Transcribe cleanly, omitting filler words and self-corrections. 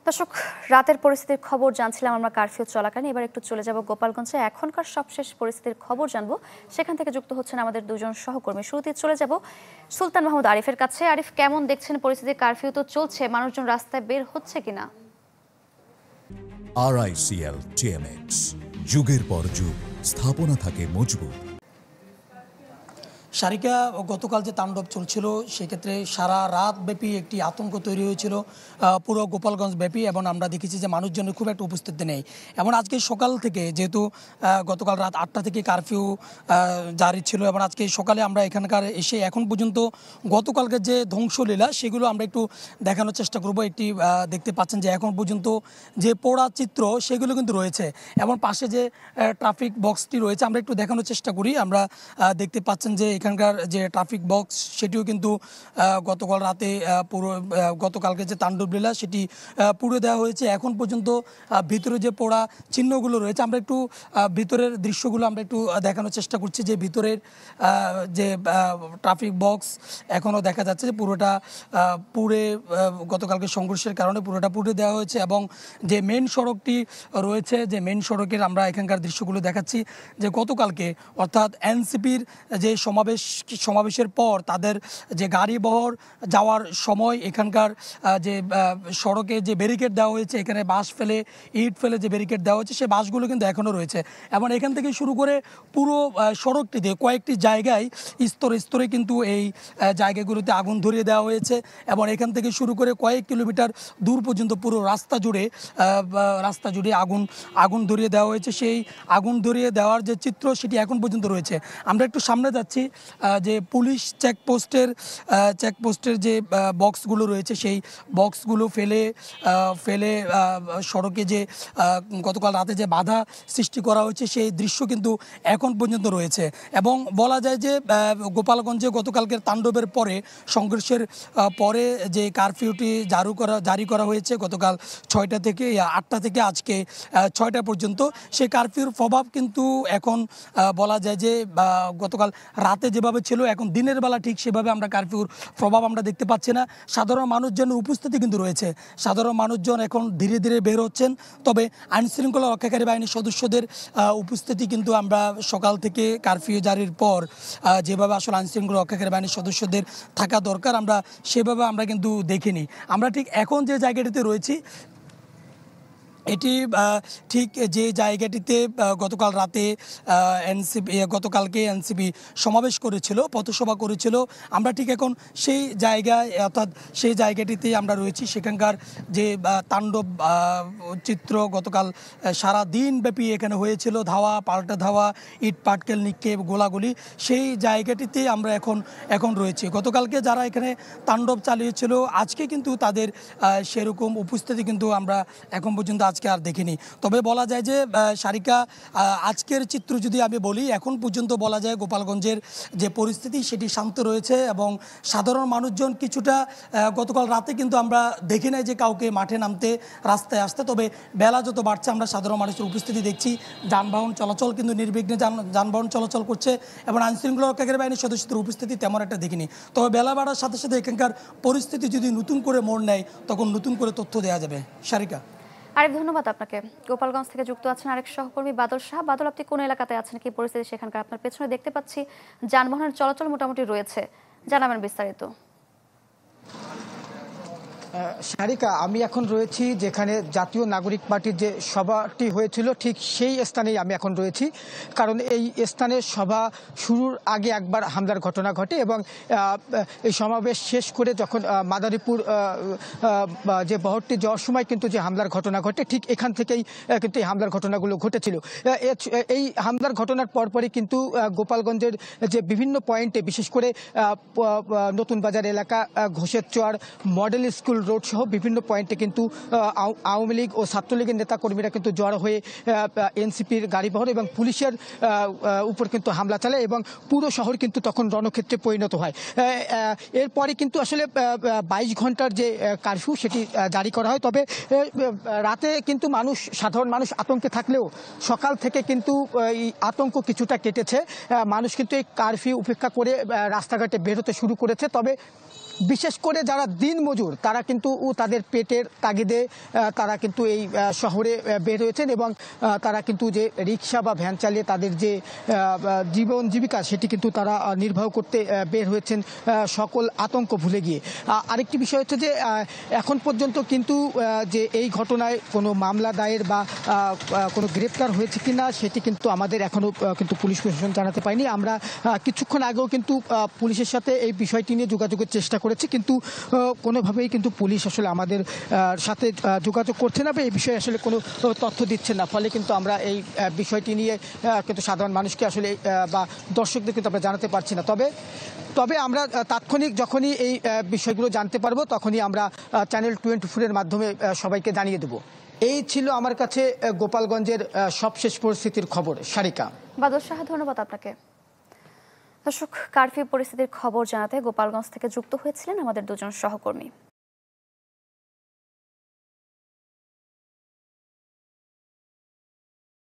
দর্শক, রাতের পরিস্থিতির খবর জানছিলাম আমরা কারফিউ চলাকালীন। এবার একটু চলে যাব গোপালগঞ্জে। এখনকার সবশেষ পরিস্থিতির খবর জানবো। সেখান থেকে যুক্ত হচ্ছেন আমাদের দুজন সহকর্মী। শুরুতে চলে যাব সুলতান মাহমুদ আরিফের কাছে। আরিফ, কেমন দেখছেন পরিস্থিতি? কারফিউ তো চলছে, মানুষজন রাস্তায় বের হচ্ছে কিনা? RICL TMX, যুগের পর যুগ স্থাপনা থাকে মজবুত। সারিকা, গতকাল যে তাণ্ডব চলছিল সেক্ষেত্রে সারা রাত ব্যাপী একটি আতঙ্ক তৈরি হয়েছিল পুরো গোপালগঞ্জ ব্যাপী, এবং আমরা দেখেছি যে মানুষজনের খুব একটা উপস্থিতি নেই। এবং আজকে সকাল থেকে, যেহেতু গতকাল রাত 8টা থেকে কারফিউ জারি ছিল, এবং আজকে সকালে আমরা এখানকার এসে এখন পর্যন্ত গতকালকে যে ধ্বংসলীলা সেগুলো আমরা একটু দেখানোর চেষ্টা করব। একটি দেখতে পাচ্ছেন যে এখন পর্যন্ত যে পোড়া চিত্র সেগুলো কিন্তু রয়েছে, এবং পাশে যে ট্রাফিক বক্সটি রয়েছে আমরা একটু দেখানোর চেষ্টা করি। আমরা দেখতে পাচ্ছেন যে এখানকার যে ট্রাফিক বক্স সেটিও কিন্তু গতকাল রাতে পুরো গতকালকে যে তাণ্ডবলীলা সেটি পুড়ে দেওয়া হয়েছে। এখন পর্যন্ত ভিতরে যে পোড়া চিহ্নগুলো রয়েছে, আমরা একটু ভিতরের দৃশ্যগুলো আমরা একটু দেখানোর চেষ্টা করছি। যে ভিতরের যে ট্রাফিক বক্স এখনও দেখা যাচ্ছে যে পুরোটা পুড়ে, গতকালকে সংঘর্ষের কারণে পুরোটা পুড়ে দেওয়া হয়েছে। এবং যে মেন সড়কটি রয়েছে, যে মেন সড়কের আমরা এখানকার দৃশ্যগুলো দেখাচ্ছি, যে গতকালকে অর্থাৎ এনসিপির যে সমাবেশের পর তাদের যে গাড়ি বহর যাওয়ার সময় এখানকার যে সড়কে যে ব্যারিকেড দেওয়া হয়েছে, এখানে বাঁশ ফেলে ইট ফেলে যে ব্যারিকেড দেওয়া হয়েছে, সে বাঁশগুলো কিন্তু এখনও রয়েছে। এবং এখান থেকে শুরু করে পুরো সড়কটিতে কয়েকটি জায়গায় স্তরে স্তরে কিন্তু এই জায়গাগুলোতে আগুন ধরিয়ে দেওয়া হয়েছে। এবং এখান থেকে শুরু করে কয়েক কিলোমিটার দূর পর্যন্ত পুরো রাস্তা জুড়ে আগুন ধরিয়ে দেওয়া হয়েছে। সেই আগুন ধরিয়ে দেওয়ার যে চিত্র সেটি এখন পর্যন্ত রয়েছে। আমরা একটু সামনে যাচ্ছি, যে পুলিশ চেকপোস্টের যে বক্সগুলো রয়েছে সেই বক্সগুলো ফেলে সড়কে যে গতকাল রাতে যে বাধা সৃষ্টি করা হয়েছে সেই দৃশ্য কিন্তু এখন পর্যন্ত রয়েছে। এবং বলা যায় যে গোপালগঞ্জে গতকালকের তাণ্ডবের পরে, সংঘর্ষের পরে যে কারফিউটি জারি করা হয়েছে গতকাল 6টা থেকে 8টা থেকে আজকে 6টা পর্যন্ত, সেই কারফিউর প্রভাব কিন্তু এখন বলা যায় যে গতকাল রাতে যেভাবে ছিল এখন দিনের বেলা ঠিক সেভাবে আমরা কারফিউর প্রভাব আমরা দেখতে পাচ্ছি না। সাধারণ মানুষজনের উপস্থিতি কিন্তু রয়েছে, সাধারণ মানুষজন এখন ধীরে ধীরে বের হচ্ছেন। তবে আইনশৃঙ্খলা রক্ষাকারী বাহিনীর সদস্যদের উপস্থিতি কিন্তু আমরা সকাল থেকে কারফিউ জারির পর যেভাবে আসলে আইনশৃঙ্খলা রক্ষাকারী বাহিনীর সদস্যদের থাকা দরকার আমরা সেভাবে আমরা কিন্তু দেখিনি। আমরা ঠিক এখন যে জায়গাটিতে রয়েছি এটি ঠিক যে জায়গাটিতে গতকাল রাতে গতকালকে এনসিপি সমাবেশ করেছিল, পথসভা করেছিল, আমরা ঠিক এখন সেই জায়গায়, অর্থাৎ সেই জায়গাটিতে আমরা রয়েছি। সেখানকার যে তাণ্ডব চিত্র গতকাল সারা দিনব্যাপী এখানে হয়েছিল, ধাওয়া পাল্টা ধাওয়া, ইট পাটকেল নিক্ষেপ, গোলাগুলি, সেই জায়গাটিতে আমরা এখন রয়েছি। গতকালকে যারা এখানে তাণ্ডব চালিয়েছিল আজকে কিন্তু তাদের সেরকম উপস্থিতি কিন্তু আমরা এখন পর্যন্ত আজকে আর দেখিনি। তবে বলা যায় যে সারিকা, আজকের চিত্র যদি আমি বলি, এখন পর্যন্ত বলা যায় গোপালগঞ্জের যে পরিস্থিতি সেটি শান্ত রয়েছে। এবং সাধারণ মানুষজন কিছুটা গতকাল রাতে কিন্তু আমরা দেখি নাই যে কাউকে মাঠে নামতে, রাস্তায় আসতে। তবে বেলা যত বাড়ছে আমরা সাধারণ মানুষের উপস্থিতি দেখছি, যানবাহন চলাচল কিন্তু নির্বিঘ্নে যানবাহন চলাচল করছে, এবং আইনশৃঙ্খলা রক্ষাকারী বাহিনীর সদস্যদের উপস্থিতি তেমন একটা দেখিনি। তবে বেলা বাড়ার সাথে সাথে এখানকার পরিস্থিতি যদি নতুন করে মোড় নেয় তখন নতুন করে তথ্য দেওয়া যাবে। সারিকা। আরিফ, ধন্যবাদ আপনাকে। গোপালগঞ্জ থেকে যুক্ত আছেন আরেক সহকর্মী বাদল শাহ। বাদল, আপনি কোন এলাকাতে আছেন, কি পরিস্থিতি সেখানকার? আপনার পেছনে দেখতে পাচ্ছি যানবাহনের চলাচল মোটামুটি রয়েছে, জানাবেন বিস্তারিত। সারিকা, আমি এখন রয়েছি যেখানে জাতীয় নাগরিক পার্টির যে সভাটি হয়েছিল ঠিক সেই স্থানেই আমি এখন রয়েছি। কারণ এই স্থানে সভা শুরুর আগে একবার হামলার ঘটনা ঘটে, এবং এই সমাবেশ শেষ করে যখন মাদারীপুর যে বহরটি যাওয়ার সময় কিন্তু যে হামলার ঘটনা ঘটে, ঠিক এখান থেকেই কিন্তু এই হামলার ঘটনাগুলো ঘটেছিল। এই হামলার ঘটনার পরপরই কিন্তু গোপালগঞ্জের যে বিভিন্ন পয়েন্টে, বিশেষ করে নতুন বাজার এলাকা, ঘোষের চর, মডেল স্কুল রোড সহ বিভিন্ন পয়েন্টে কিন্তু আওয়ামী লীগ ও ছাত্রলীগের নেতাকর্মীরা কিন্তু জড়ো হয়ে এনসিপির গাড়িবহর এবং পুলিশের উপর কিন্তু হামলা চালায়, এবং পুরো শহর কিন্তু তখন রণক্ষেত্রে পরিণত হয়। এরপরে কিন্তু আসলে 22 ঘন্টার যে কারফিউ সেটি জারি করা হয়। তবে রাতে কিন্তু সাধারণ মানুষ আতঙ্কে থাকলেও সকাল থেকে কিন্তু এই আতঙ্ক কিছুটা কেটেছে। মানুষ কিন্তু এই কারফিউ উপেক্ষা করে রাস্তাঘাটে বের হতে শুরু করেছে। তবে বিশেষ করে যারা দিনমজুর তারা কিন্তু তাদের পেটের তাগিদে তারা কিন্তু এই শহরে বের হয়েছেন এবং তারা কিন্তু যে রিক্সা বা ভ্যান চালিয়ে তাদের যে জীবন জীবিকা সেটি কিন্তু তারা নির্বাহ করতে বের হয়েছেন সকল আতঙ্ক ভুলে গিয়ে। আরেকটি বিষয় হচ্ছে যে এখন পর্যন্ত কিন্তু যে এই ঘটনায় কোনো মামলা দায়ের বা কোনো গ্রেপ্তার হয়েছে কিনা সেটি কিন্তু আমাদের এখনো কিন্তু পুলিশ প্রশাসন জানাতে পারেনি। আমরা কিছুক্ষণ আগেও কিন্তু পুলিশের সাথে এই বিষয়টি নিয়ে যোগাযোগের চেষ্টা করেছি, কিন্তু কোনোভাবেই কিন্তু পুলিশ আসলে আমাদের সাথে যোগাযোগ করছে না বা এই বিষয়ে আসলে কোনো তথ্য দিচ্ছে না। ফলে কিন্তু আমরা এই বিষয়টি নিয়ে কিন্তু সাধারণ মানুষকে আসলে বা দর্শকদের কিন্তু আমরা জানাতে পারছি না। তবে আমরা তাৎক্ষণিক যখনই এই বিষয়গুলো জানতে পারবো তখনই আমরা চ্যানেল 24-এর মাধ্যমে সবাইকে জানিয়ে দেব। এই ছিল আমার কাছে গোপালগঞ্জের সবশেষ পরিস্থিতির খবর। সারিকা। বাদল সাহা, ধন্যবাদ আপনাকে। দর্শক, কারফিউ পরিস্থিতির খবর জানাতে গোপালগঞ্জ থেকে যুক্ত হয়েছিলেন আমাদের দুজন সহকর্মী।